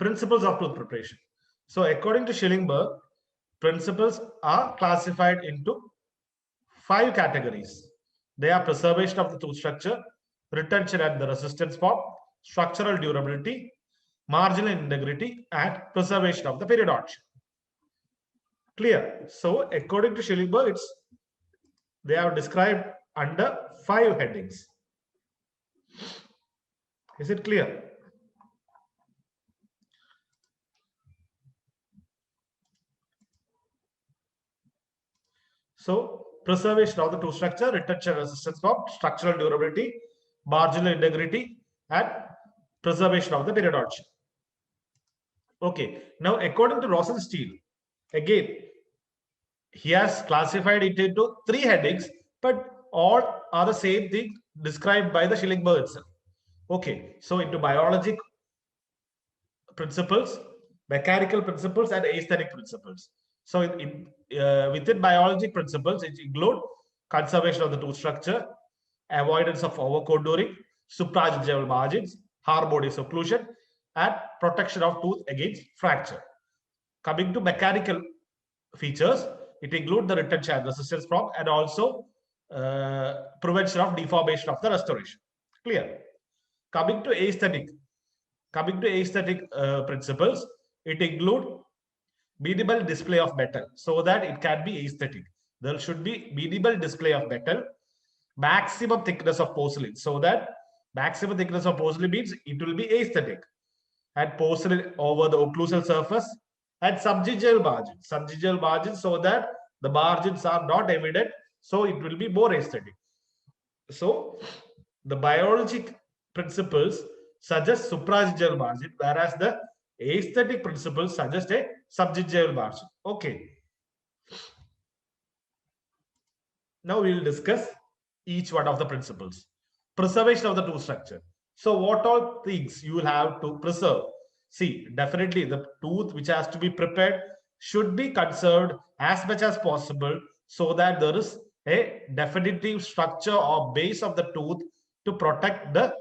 Principles of tooth preparation. So according to Schillingberg, principles are classified into 5 categories. They are preservation of the tooth structure, retention and the resistance form, structural durability, marginal integrity, and preservation of the periodontia. Clear? So according to Schillingberg, they are described under 5 headings. Is it clear? So preservation of the tooth structure, retention resistance form, structural durability, marginal integrity, and preservation of the periodontia. Okay, now according to Rosenstiel, again, he has classified it into 3 headings, but all are the same thing described by the Schillingberg itself. Okay, so into biologic principles, mechanical principles, and aesthetic principles. So within biologic principles, it include conservation of the tooth structure, avoidance of over-contouring, supragingival margins, harmonious occlusion, and protection of tooth against fracture. Coming to mechanical features, it includes the retention and resistance form, and also prevention of deformation of the restoration. Clear? Coming to aesthetic principles, it includes minimal display of metal so that it can be aesthetic. There should be minimal display of metal, maximum thickness of porcelain, so that maximum thickness of porcelain means it will be aesthetic, and porcelain over the occlusal surface, and subgingival margins so that the margins are not evident, so it will be more aesthetic. So the biologic principles suggest supragingival margin, whereas the aesthetic principles suggest a subgingival margin. Okay. Now we will discuss each one of the principles. Preservation of the tooth structure. So what all things you will have to preserve? See, definitely the tooth which has to be prepared should be conserved as much as possible so that there is a definitive structure or base of the tooth to protect the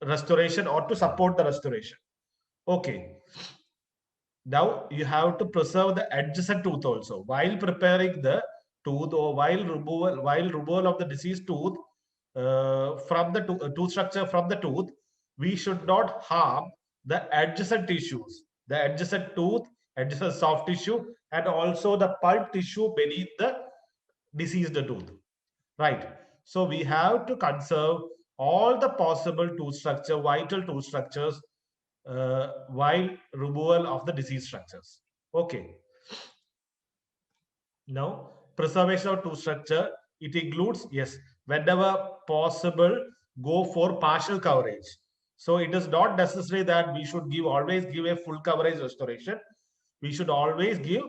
restoration or to support the restoration. Okay. Now you have to preserve the adjacent tooth also. While preparing the tooth or while removal of the diseased tooth from the tooth structure from the tooth, we should not harm the adjacent tissues, the adjacent tooth, adjacent soft tissue, and also the pulp tissue beneath the diseased tooth. Right. So we have to conserve all the possible tooth structure, vital tooth structures, while removal of the disease structures. Okay. Now, preservation of tooth structure, it includes, yes, whenever possible, go for partial coverage. So it is not necessary that we should always give a full coverage restoration. We should always give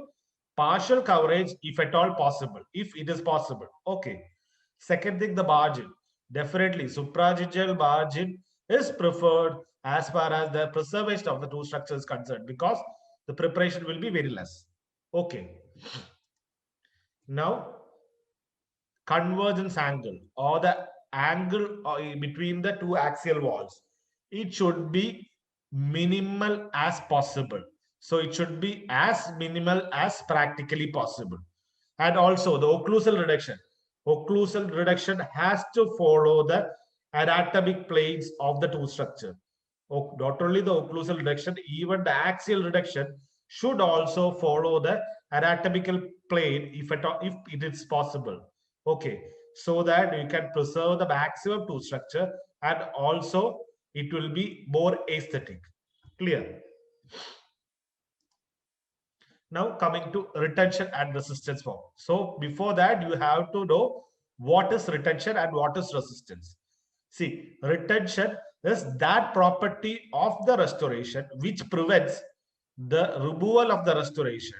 partial coverage if at all possible, if it is possible. Okay. Second thing, the margin. Definitely, supragingival margin is preferred as far as the preservation of the tooth structure is concerned, because the preparation will be very less. Okay. Now, convergence angle, or the angle between the two axial walls, it should be minimal as possible. So it should be as minimal as practically possible. And also the occlusal reduction. Occlusal reduction has to follow the anatomic planes of the tooth structure. Not only the occlusal reduction, even the axial reduction should also follow the anatomical plane if it is possible. Okay, so that you can preserve the maximum tooth structure and also it will be more aesthetic. Clear? Now coming to retention and resistance form. So before that, you have to know what is retention and what is resistance. See, retention is that property of the restoration which prevents the removal of the restoration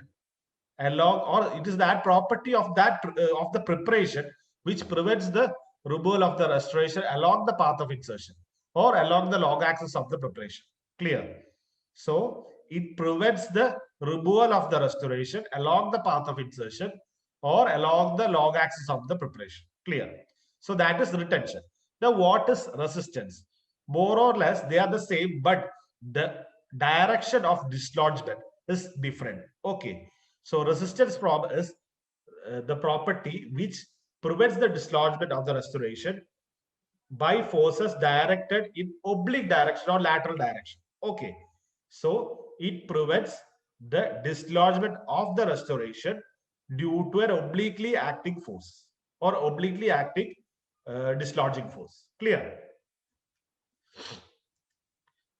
along, or it is that property of the preparation which prevents the removal of the restoration along the path of insertion or along the log axis of the preparation. Clear? So it prevents the removal of the restoration along the path of insertion or along the log axis of the preparation. Clear? So that is retention. Now what is resistance? More or less they are the same, but the direction of dislodgement is different. Okay, so resistance is the property which prevents the dislodgement of the restoration by forces directed in oblique direction or lateral direction. Okay, so it prevents the dislodgement of the restoration due to an obliquely acting force or obliquely acting dislodging force. Clear?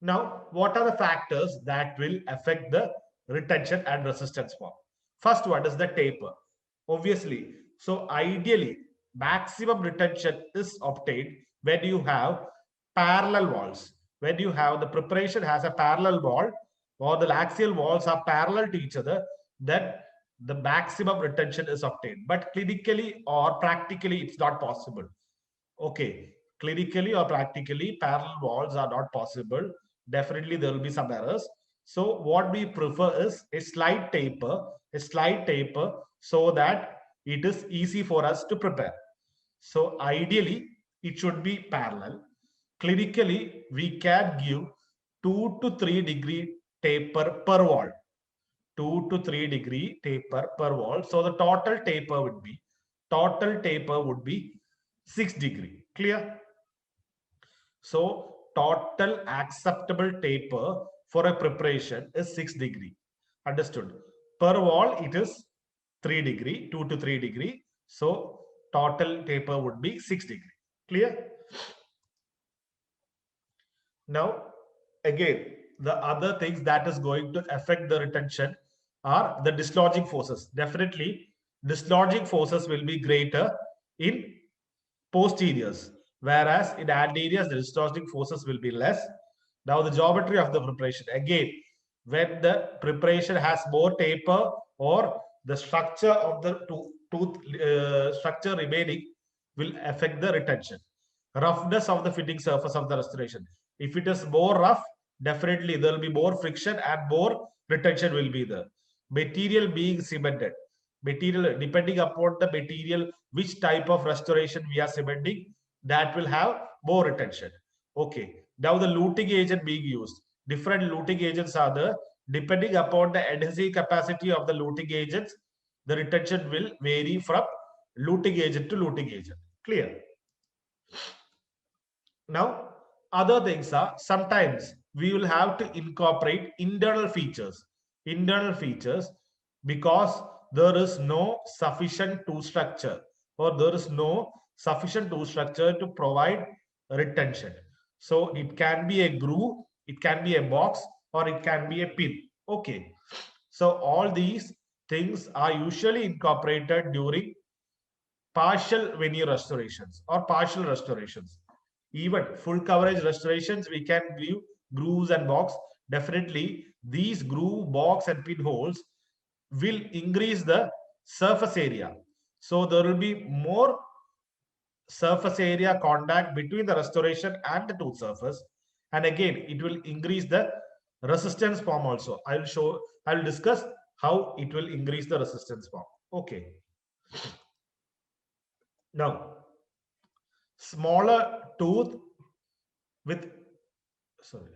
Now, what are the factors that will affect the retention and resistance form? First one is the taper. Obviously, so ideally, maximum retention is obtained when you have parallel walls. When you have the preparation has a parallel wall or the axial walls are parallel to each other, then the maximum retention is obtained. But clinically or practically, it's not possible. Okay, clinically or practically, parallel walls are not possible. Definitely, there will be some errors. So, what we prefer is a slight taper, so that it is easy for us to prepare. So, ideally, it should be parallel. Clinically, we can give 2 to 3 degree taper per wall. 2 to 3 degree taper per wall. So, the total taper would be 6 degree. Clear? So total acceptable taper for a preparation is 6 degree. Understood? Per wall it is 3 degree, 2 to 3 degree. So total taper would be 6 degree. Clear? Now again, the other things that is going to affect the retention are the dislodging forces. Definitely dislodging forces will be greater in posteriors, whereas in anteriors the dislodging forces will be less. Now the geometry of the preparation, again, when the preparation has more taper or the structure of the tooth structure remaining will affect the retention. Roughness of the fitting surface of the restoration. If it is more rough, definitely there will be more friction and more retention will be there. Material being cemented. Material, depending upon the material, which type of restoration we are cementing, that will have more retention. Okay. Now the luting agent being used. Different luting agents are there. Depending upon the adhesive capacity of the luting agents, the retention will vary from luting agent to luting agent. Clear? Now, other things are sometimes we will have to incorporate internal features. Internal features because there is no sufficient tooth structure or there is no sufficient tooth structure to provide retention. So it can be a groove, it can be a box, or it can be a pin. Okay. So all these things are usually incorporated during partial veneer restorations or partial restorations. Even full coverage restorations, we can give grooves and box. Definitely, these groove, box, and pinholes will increase the surface area. So there will be more surface area contact between the restoration and the tooth surface. And again, it will increase the resistance form also. I will discuss how it will increase the resistance form. Okay. Now, smaller tooth with, sorry,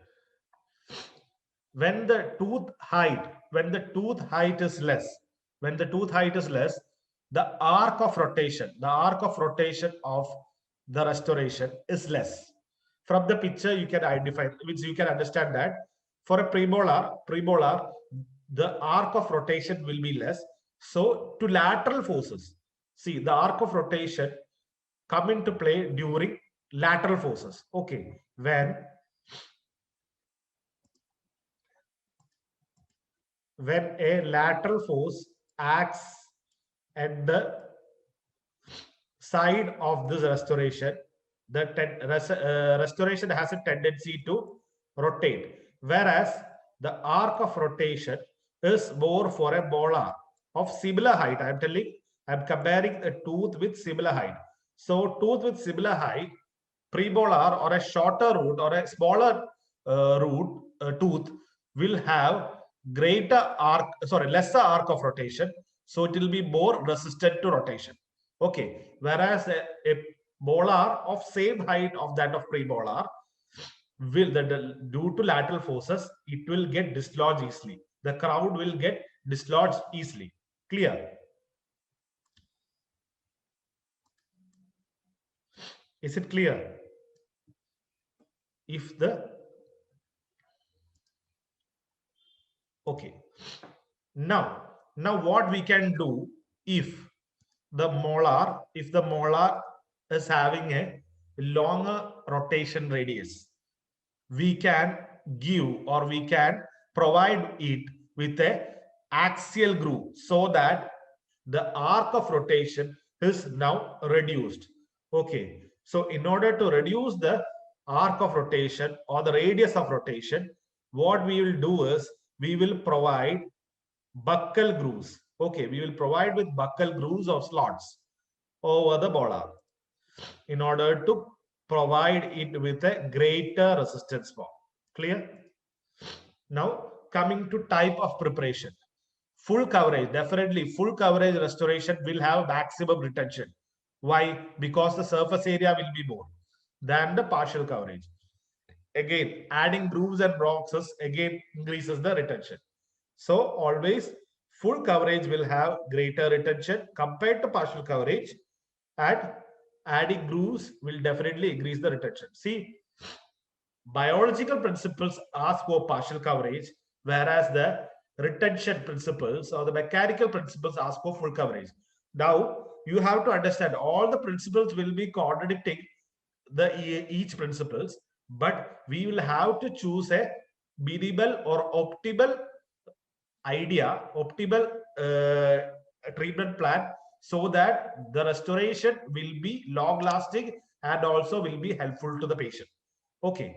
when the tooth height is less, the arc of rotation of the restoration is less. From the picture you can identify, which you can understand that for a premolar the arc of rotation will be less. So to lateral forces, see, the arc of rotation come into play during lateral forces. Okay, when a lateral force acts at the side of this restoration, the restoration has a tendency to rotate, whereas the arc of rotation is more for a molar of similar height. I'm comparing a tooth with similar height. So tooth with similar height, premolar or a shorter root or a smaller tooth will have lesser arc of rotation. So it will be more resistant to rotation. Okay. Whereas a molar of same height of that of premolar due to lateral forces, it will get dislodged easily. The crowd will get dislodged easily. Clear? Is it clear? If the okay. Now what we can do if the molar is having a longer rotation radius, we can give or we can provide it with a axial groove so that the arc of rotation is now reduced. Okay, so in order to reduce the arc of rotation or the radius of rotation, what we will do is we will provide buccal grooves. Okay, we will provide with buccal grooves or slots over the bollard in order to provide it with a greater resistance form. Clear? Now coming to type of preparation. Full coverage, definitely full coverage restoration will have maximum retention. Why? Because the surface area will be more than the partial coverage. Again, adding grooves and boxes again increases the retention. So always full coverage will have greater retention compared to partial coverage, and adding grooves will definitely increase the retention. See, biological principles ask for partial coverage, whereas the retention principles or the mechanical principles ask for full coverage. Now, you have to understand all the principles will be contradicting each principles, but we will have to choose a minimal or optimal optimal treatment plan so that the restoration will be long lasting and also will be helpful to the patient. Okay.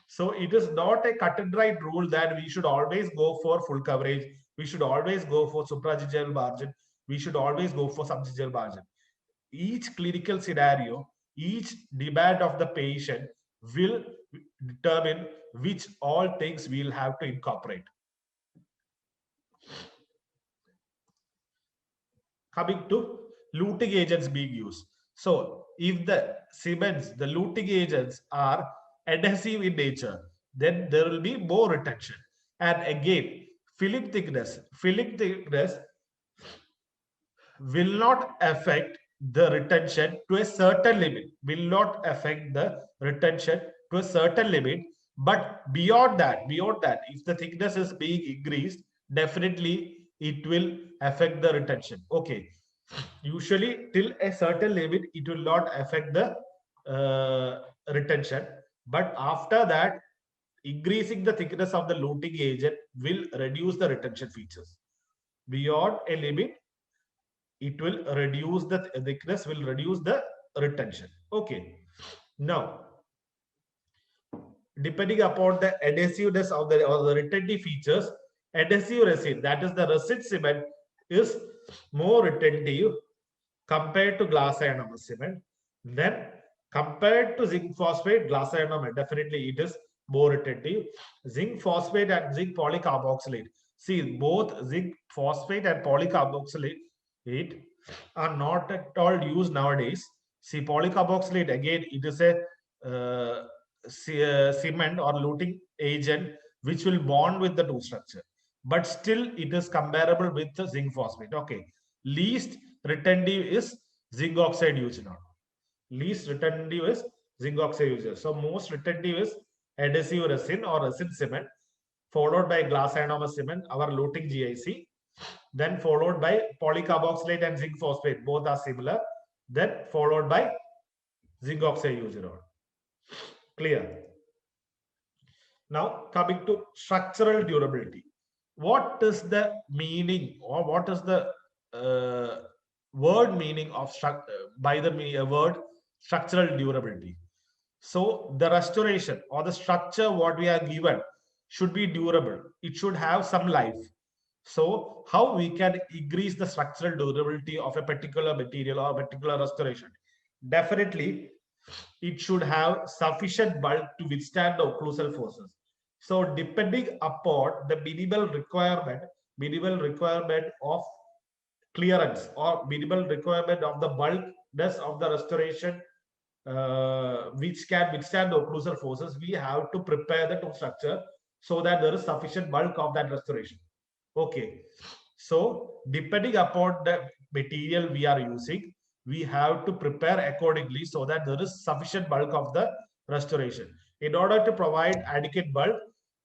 So it is not a cut and dried rule that we should always go for full coverage. We should always go for supragingival margin. We should always go for subgingival margin. Each clinical scenario, each demand of the patient will determine which all things we'll have to incorporate. Coming to luting agents being used. So if the cements, the luting agents are adhesive in nature, then there will be more retention. And again, film thickness will not affect the retention to a certain limit, but beyond that, if the thickness is being increased, definitely it will affect the retention. Okay, usually till a certain limit it will not affect the retention, but after that, increasing the thickness of the luting agent will reduce the retention features. Beyond a limit, it will reduce the thickness, will reduce the retention. Okay, now depending upon the adhesiveness of the or the retentive features, adhesive resin, that is the resin cement, is more retentive compared to glass ionomer cement. Then compared to zinc phosphate, glass ionomer, definitely it is more retentive. Zinc phosphate and zinc polycarboxylate. See, both zinc phosphate and polycarboxylate are not at all used nowadays. See, polycarboxylate, again, it is a cement or luting agent which will bond with the two structure, but still it is comparable with the zinc phosphate. Okay, least retentive is zinc oxide used now. Least retentive is zinc oxide used. So most retentive is adhesive resin or resin cement, followed by glass ionomer cement, our luting GIC, then followed by polycarboxylate and zinc phosphate, both are similar, then followed by zinc oxide used. Clear? Now coming to structural durability. What is the meaning or what is the word meaning of by the word structural durability? So the restoration or the structure what we are given should be durable. It should have some life. So how we can increase the structural durability of a particular material or a particular restoration? Definitely, it should have sufficient bulk to withstand the occlusal forces. So depending upon the minimal requirement of clearance or minimal requirement of the bulkness of the restoration which can withstand the occlusal forces, we have to prepare the tooth structure so that there is sufficient bulk of that restoration. Okay. So depending upon the material we are using, we have to prepare accordingly so that there is sufficient bulk of the restoration. In order to provide adequate bulk,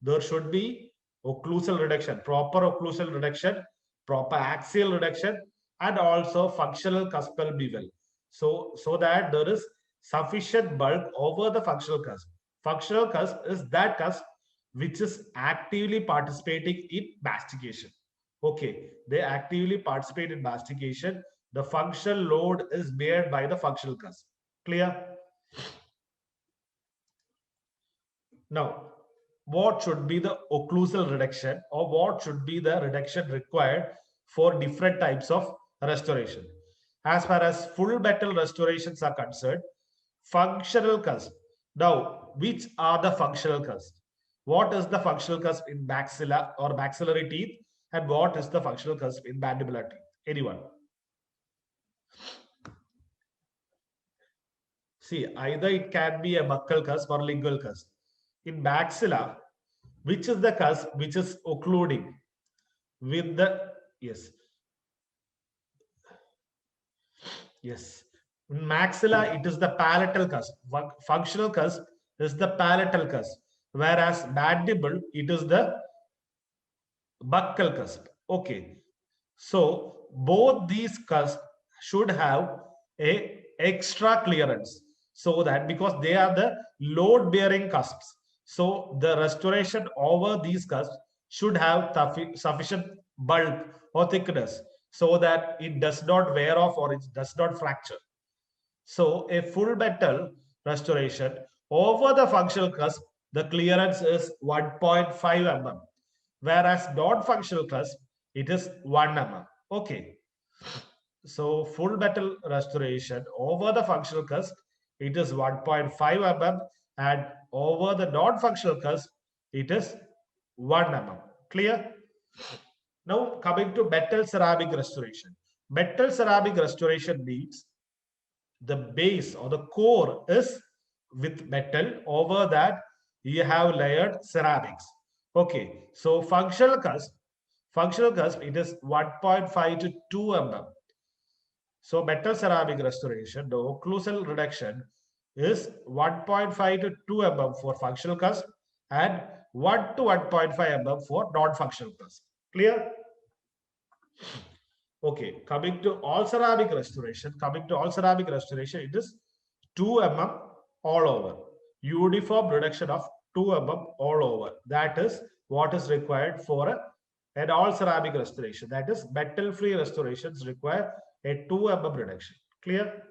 there should be occlusal reduction, proper occlusal reduction, proper axial reduction, and also functional cuspal bevel. So that there is sufficient bulk over the functional cusp. Functional cusp is that cusp which is actively participating in mastication. Okay, they actively participate in mastication. The functional load is beared by the functional cusp. Clear? Now, what should be the occlusal reduction, or what should be the reduction required for different types of restoration? As far as full metal restorations are concerned, functional cusp. Now, which are the functional cusp? What is the functional cusp in maxilla or maxillary teeth, and what is the functional cusp in mandibular teeth? Anyone? See, either it can be a buccal cusp or lingual cusp. In maxilla, which is the cusp which is occluding with the, yes, yes. In maxilla, it is the palatal cusp. Functional cusp is the palatal cusp, whereas mandible, it is the buccal cusp. Okay. So both these cusps should have a extra clearance, so that because they are the load bearing cusps, so the restoration over these cusps should have sufficient bulk or thickness so that it does not wear off or it does not fracture. So a full metal restoration over the functional cusp, the clearance is 1.5 mm, whereas non-functional cusp, it is 1 mm. Okay. So full metal restoration over the functional cusp, it is 1.5 mm, and over the non-functional cusp, it is 1 mm. Clear? Now coming to metal ceramic restoration. Metal ceramic restoration means the base or the core is with metal. Over that, you have layered ceramics. Okay, so functional cusp, it is 1.5 to 2 mm. So metal ceramic restoration, the occlusal reduction is 1.5 to 2 mm for functional cusp and 1 to 1.5 mm for non-functional cusp. Clear? Okay, coming to all ceramic restoration, it is 2 mm all over. Uniform reduction of 2 mm all over. That is what is required for an all ceramic restoration. That is metal free restorations require a 2 mm reduction. Clear?